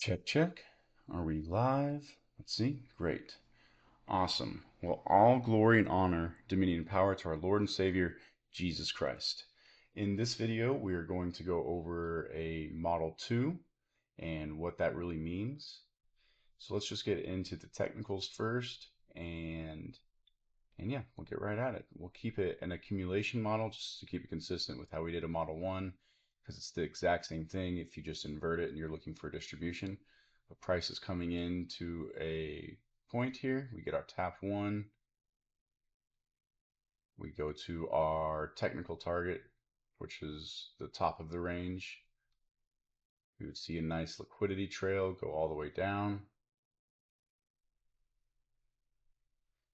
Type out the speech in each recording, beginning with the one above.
Check, check. Are we live? Let's see. Great. Awesome. Well, all glory and honor, dominion and power to our Lord and Savior, Jesus Christ. In this video, we are going to go over a Model 2 and what that really means. So let's just get into the technicals first and yeah, we'll get right at it. We'll keep it an accumulation model just to keep it consistent with how we did a Model 1 because it's the exact same thing if you just invert it and you're looking for a distribution. The price is coming into a point here. We get our tap 1. We go to our technical target, which is the top of the range. We would see a nice liquidity trail go all the way down.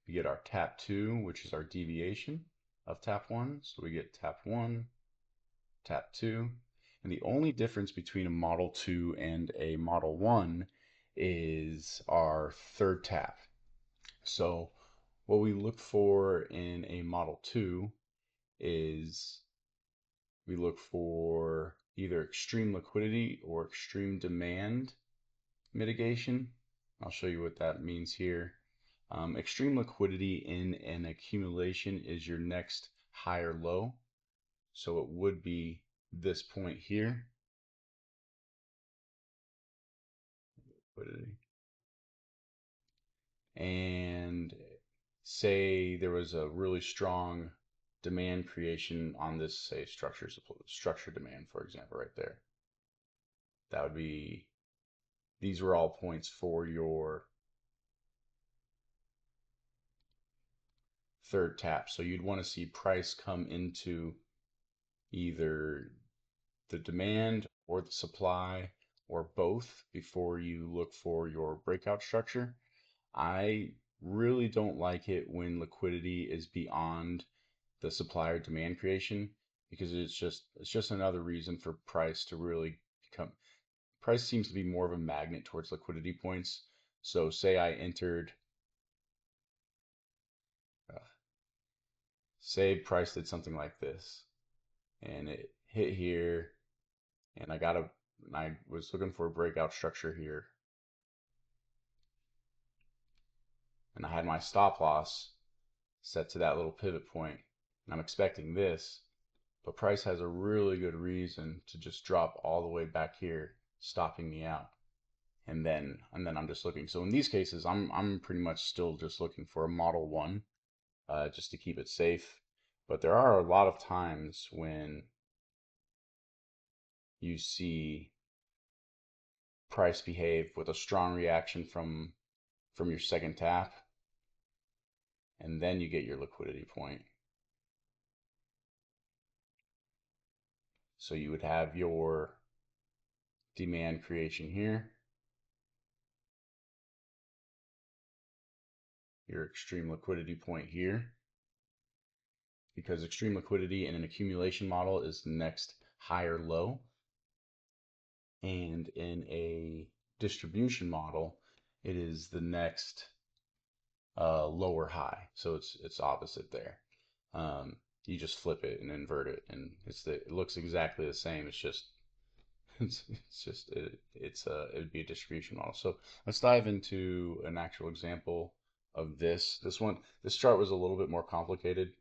We get our tap 2, which is our deviation of tap 1. So we get tap 1, tap 2. And the only difference between a Model 2 and a Model 1 is our third tap. So what we look for in a Model 2 is we look for either extreme liquidity or extreme demand mitigation. I'll show you what that means here. Extreme liquidity in an accumulation is your next higher low. So it would be this point here. Liquidity. And say there was a really strong demand creation on this, say, structure demand, for example, right there. That would be, these were all points for your third tap. So you'd want to see price come into either the demand or the supply or both before you look for your breakout structure. I really don't like it when liquidity is beyond the supply or demand creation because it's just another reason for price to really become. Price seems to be more of a magnet towards liquidity points. So say I entered, uh, say price did something like this and it hit here and I was looking for a breakout structure here and I had my stop loss set to that little pivot point and I'm expecting this, but price has a really good reason to just drop all the way back here, stopping me out. And then I'm just looking. So in these cases, I'm pretty much still just looking for a Model 1, just to keep it safe. But there are a lot of times when you see price behave with a strong reaction from your second tap, and then you get your liquidity point. So you would have your demand creation here, your extreme liquidity point here, because extreme liquidity in an accumulation model is the next higher low. And in a distribution model, it is the next lower high. So it's opposite there. You just flip it and invert it, and it looks exactly the same. It's just it'd be a distribution model. So let's dive into an actual example of this. This chart was a little bit more complicated,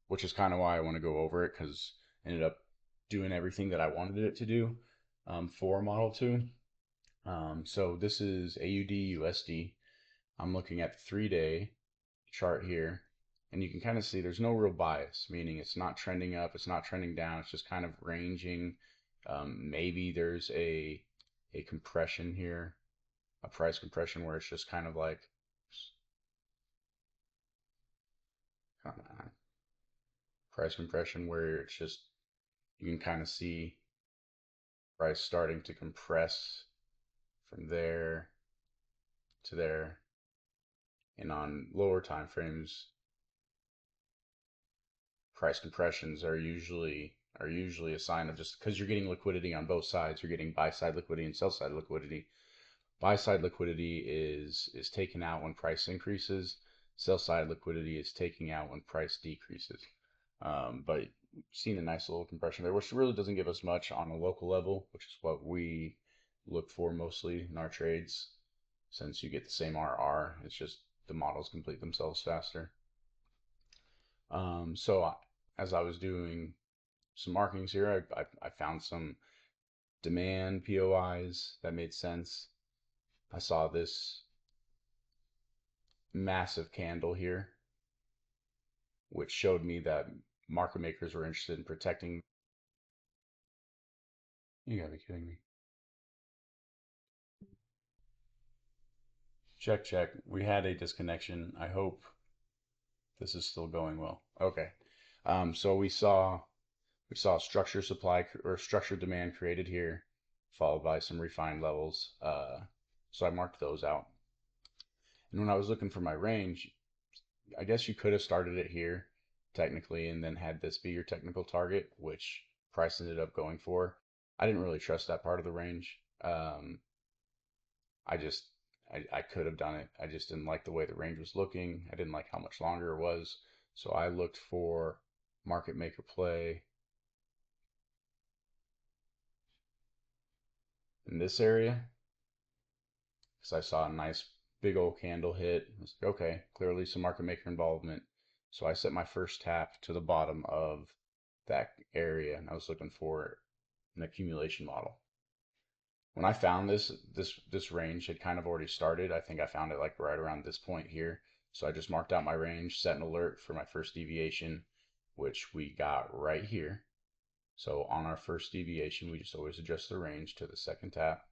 which is kind of why I want to go over it because I ended up doing everything that I wanted it to do for Model 2. So this is AUD USD. I'm looking at the 3-day chart here, and you can kind of see there's no real bias, meaning it's not trending up, it's not trending down, it's just kind of ranging. Maybe there's a compression here, a price compression where it's just kind of like, come on, price compression where it's just, you can kind of see price starting to compress from there to there. And on lower time frames, price compressions are usually a sign of, just because you're getting liquidity on both sides, you're getting buy side liquidity and sell side liquidity. Buy side liquidity is taken out when price increases. Sell side liquidity is taking out when price decreases. But seen a nice little compression there, which really doesn't give us much on a local level, which is what we look for mostly in our trades, since you get the same RR. It's just the models complete themselves faster. So as I was doing some markings here, I found some demand POIs that made sense. I saw this massive candle here, which showed me that market makers were interested in protecting. You gotta be kidding me. Check, check. We had a disconnection. I hope this is still going well. Okay. So we saw structure supply or structure demand created here, followed by some refined levels. So I marked those out. And when I was looking for my range, I guess you could have started it here technically and then had this be your technical target, which price ended up going for. I didn't really trust that part of the range. I just I could have done it. I just didn't like the way the range was looking. I didn't like how much longer it was. So I looked for market maker play in this area because I saw a nice big old candle hit. I was like, okay, clearly some market maker involvement. So I set my first tap to the bottom of that area and I was looking for an accumulation model. When I found this range had kind of already started. I think I found it like right around this point here. So I just marked out my range, set an alert for my first deviation, which we got right here. So on our first deviation, we just always adjust the range to the second tap.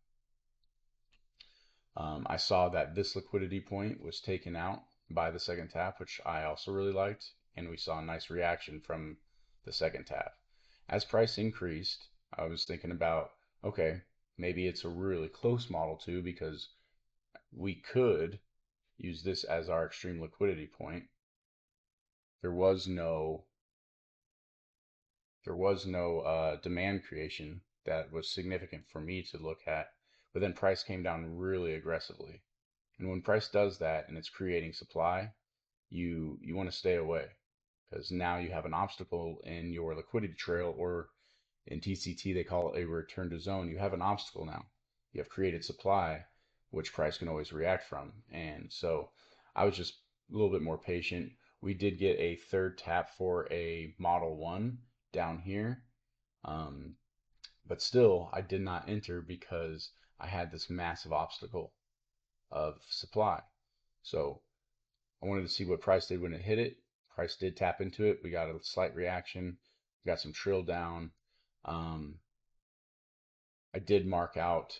I saw that this liquidity point was taken out by the second tap, which I also really liked, and we saw a nice reaction from the second tap. As price increased, I was thinking about, okay, maybe it's a really close Model 2 because we could use this as our extreme liquidity point. There was no demand creation that was significant for me to look at, but then price came down really aggressively. And when price does that and it's creating supply, you want to stay away because now you have an obstacle in your liquidity trail, or in TCT they call it a return to zone. You have an obstacle now. You have created supply, which price can always react from. And so I was just a little bit more patient. We did get a third tap for a Model 1 down here. Um, but still, I did not enter because I had this massive obstacle of supply. So I wanted to see what price did when it hit it. Price did tap into it. We got a slight reaction. We got some trill down. Um, I did mark out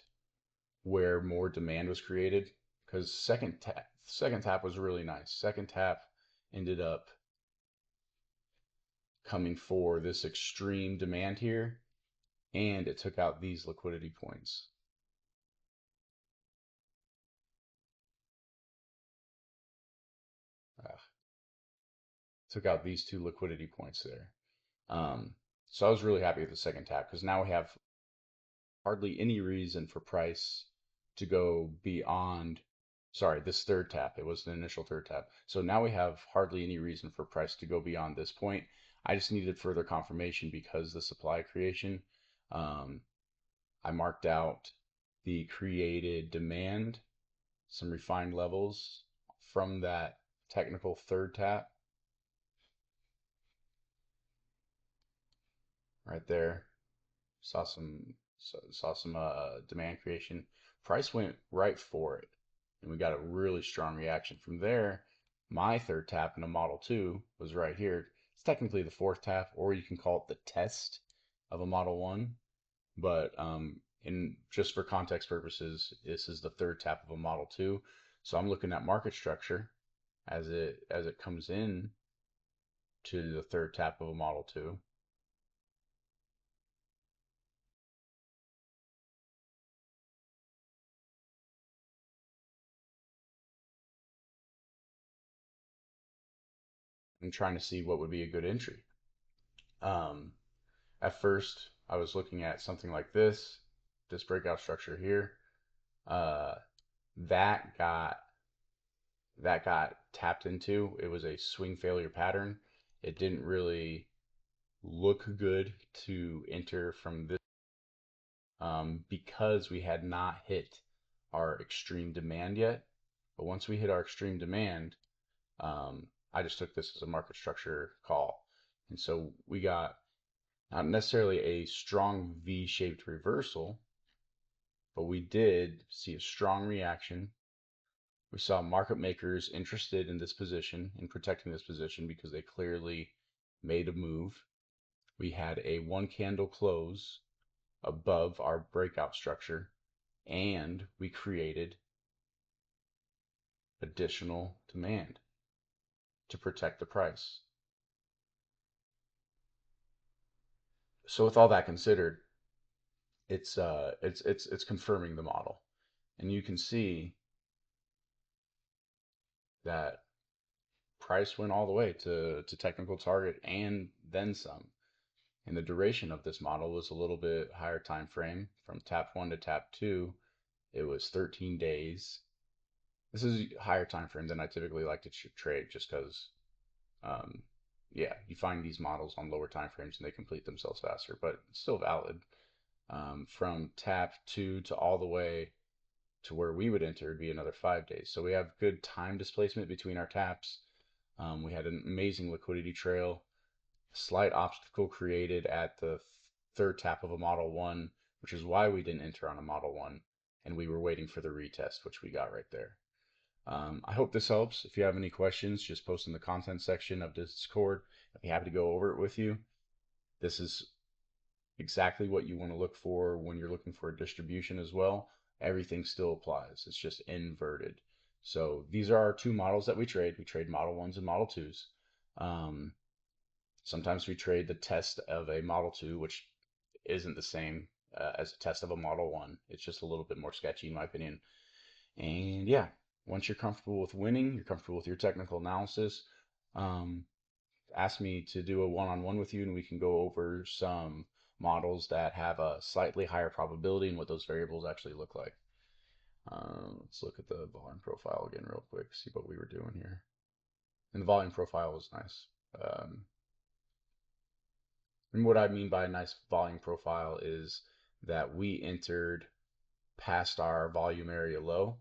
where more demand was created because second tap was really nice. Second tap ended up coming for this extreme demand here, and it took out these liquidity points. Took out these two liquidity points there. So I was really happy with the second tap because now we have hardly any reason for price to go beyond, sorry, this third tap. It was the initial third tap. So now we have hardly any reason for price to go beyond this point. I just needed further confirmation because the supply creation, I marked out the created demand, some refined levels from that technical third tap right there. Saw some demand creation. Price went right for it, and we got a really strong reaction from there. My third tap in a Model 2 was right here. It's technically the fourth tap, or you can call it the test of a Model 1. But in just for context purposes, this is the third tap of a Model 2. So I'm looking at market structure as it comes in to the third tap of a Model 2. I'm trying to see what would be a good entry. Um, at first, I was looking at something like this breakout structure here. Uh, that got that got tapped into. It was a swing failure pattern. It didn't really look good to enter from this. because we had not hit our extreme demand yet. But once we hit our extreme demand, I just took this as a market structure call. And so we got not necessarily a strong V-shaped reversal, but we did see a strong reaction. We saw market makers interested in this position, in protecting this position, because they clearly made a move. We had a one candle close above our breakout structure, and we created additional demand to protect the price. So with all that considered, it's confirming the model. And you can see that price went all the way to technical target and then some. And the duration of this model was a little bit higher time frame. From tap 1 to tap 2, it was 13 days. This is a higher time frame than I typically like to trade, just because yeah, you find these models on lower time frames and they complete themselves faster, but it's still valid. From tap 2 to all the way to where we would enter would be another 5 days. So we have good time displacement between our taps. We had an amazing liquidity trail. Slight obstacle created at the third tap of a Model 1, which is why we didn't enter on a Model 1, and we were waiting for the retest, which we got right there. I hope this helps. If you have any questions, just post in the content section of Discord. I'd be happy to go over it with you. This is exactly what you want to look for when you're looking for a distribution as well. Everything still applies. It's just inverted. So these are our two models that we trade. We trade Model 1s and Model 2s. Sometimes we trade the test of a Model 2, which isn't the same as a test of a Model 1. It's just a little bit more sketchy in my opinion. And yeah, once you're comfortable with winning, you're comfortable with your technical analysis, ask me to do a one-on-one with you and we can go over some models that have a slightly higher probability and what those variables actually look like. Let's look at the volume profile again real quick, see what we were doing here. And the volume profile was nice. And what I mean by a nice volume profile is that we entered past our volume area low,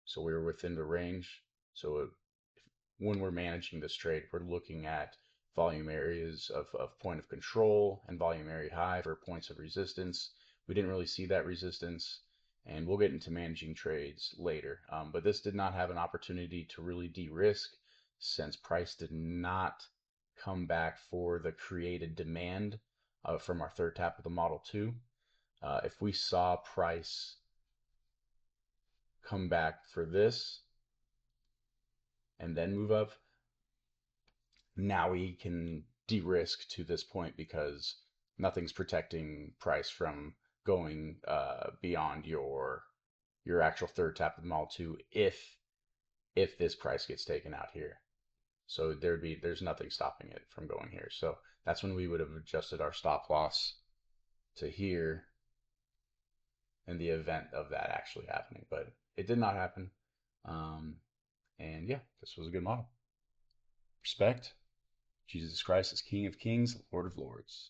so we were within the range. So when we're managing this trade, we're looking at volume areas of point of control and volume area high for points of resistance. We didn't really see that resistance, and we'll get into managing trades later. But this did not have an opportunity to really de-risk since price did not come back for the created demand from our third tap of the Model 2. If we saw price come back for this and then move up, now we can de-risk to this point because nothing's protecting price from going beyond your actual third tap of the Model 2 if this price gets taken out here. So there's nothing stopping it from going here. So that's when we would have adjusted our stop loss to here in the event of that actually happening. But it did not happen. And yeah, this was a good model. Respect. Jesus Christ is King of Kings, Lord of Lords.